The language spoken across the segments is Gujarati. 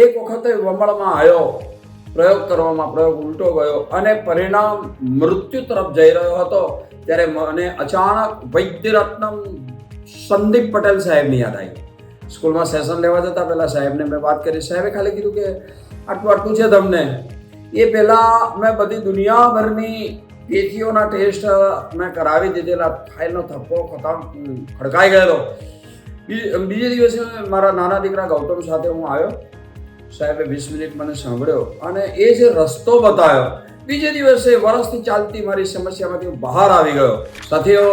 એક વખતે વમળમાં આવ્યો, પ્રયોગ કરવામાં પ્રયોગ ઉલટો ગયો અને પરિણામ મૃત્યુ તરફ જઈ રહ્યો હતો, ત્યારે મને અચાનક વૈદ્યરત્નમ સંદીપ પટેલ સાહેબની યાદ આવી. સ્કૂલમાં સેશન લેવા જતા પહેલાં સાહેબને મેં વાત કરી. સાહેબે ખાલી કીધું કે આટલું છે તમને. એ પહેલાં મેં બધી દુનિયાભરની પેથીઓના ટેસ્ટ મેં કરાવી દીધેલા. ફાઇલનો થપ્પો ખડકાઈ ગયેલો. બીજે દિવસે મારા નાના દીકરા ગૌતમ સાથે હું આવ્યો. સાહેબે 20 મિનિટ મને સાંભળ્યો અને એ જે રસ્તો બતાવ્યો, બીજે દિવસે વર્ષથી ચાલતી મારી સમસ્યામાંથી હું બહાર આવી ગયો. સાથીઓ,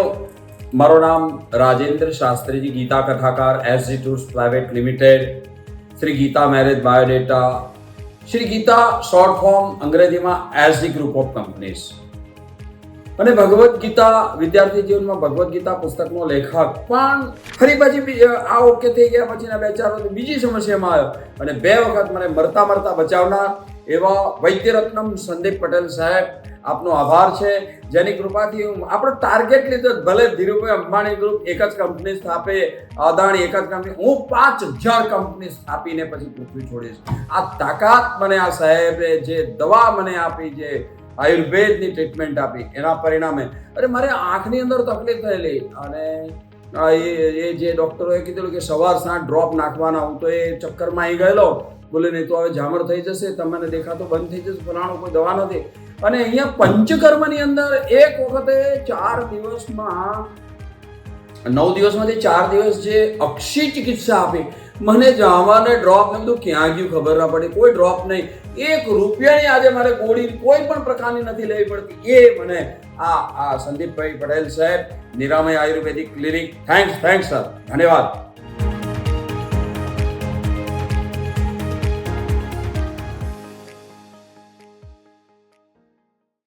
મારું નામ રાજેન્દ્ર શાસ્ત્રીજી, ગીતા કથાકાર, SG tours private limited, Shri Gita marriage biodata, Shri Gita short form અંગ્રેજીમાં SG ગ્રુપ ઓફ કંપનીઝ, અને ભગવદ્ ગીતા વિદ્યાર્થી જીવનમાં ભગવદ્ ગીતા પુસ્તકનો લેખક. પણ ફરી પછી આ ઓકે થઈ ગયા પછીના 2-4 વર્ષ બીજી સમસ્યામાં આવ્યો અને 2 વખત મને મરતા બચાવનાર એવા વૈદ્યરત્નમ સંદીપ પટેલ સાહેબ, આપનો આભાર છે, જેની કૃપાથી આપણો ટાર્ગેટ લીધો. ભલે ધીરુભાઈ અંબાણી ગ્રુપ એક જ કંપની સ્થાપે, અદાણી એક જ કંપની, હું 5000 કંપની સ્થાપીને પછી પૃથ્વી છોડીશ. આ તાકાત મને આ સાહેબે જે દવા મને આપી, જે આયુર્વેદની ટ્રીટમેન્ટ આપી, એના પરિણામે અરે મારે આંખની અંદર તકલીફ થયેલી અને એ જે ડૉક્ટરોએ કીધેલું કે સવાર સાંજ ડ્રોપ નાખવાના, હું તો એ ચક્કરમાં આવી ગયેલો. બોલે નહીં તો હવે જામર થઈ જશે, તમને દેખાતો બંધ થઈ જશે, ફલાણું કોઈ દવા નથી. અને અહીંયા પંચકર્મની અંદર એક વખતે 4 દિવસમાં 9 દિવસમાંથી 4 દિવસ જે અક્ષી ચિકિત્સા આપી, મને જાવાને ડ્રોપ ને બધું ક્યાં ગયું ખબર ના પડી. કોઈ ડ્રોપ નહીં, 1 રૂપિયાની આજે મારે ગોળી કોઈ પણ પ્રકારની નથી લેવી પડતી. એ મને આ સંદીપભાઈ પટેલ સાહેબ, નિરામય આયુર્વેદિક ક્લિનિક. થેન્ક્સ સર, ધન્યવાદ.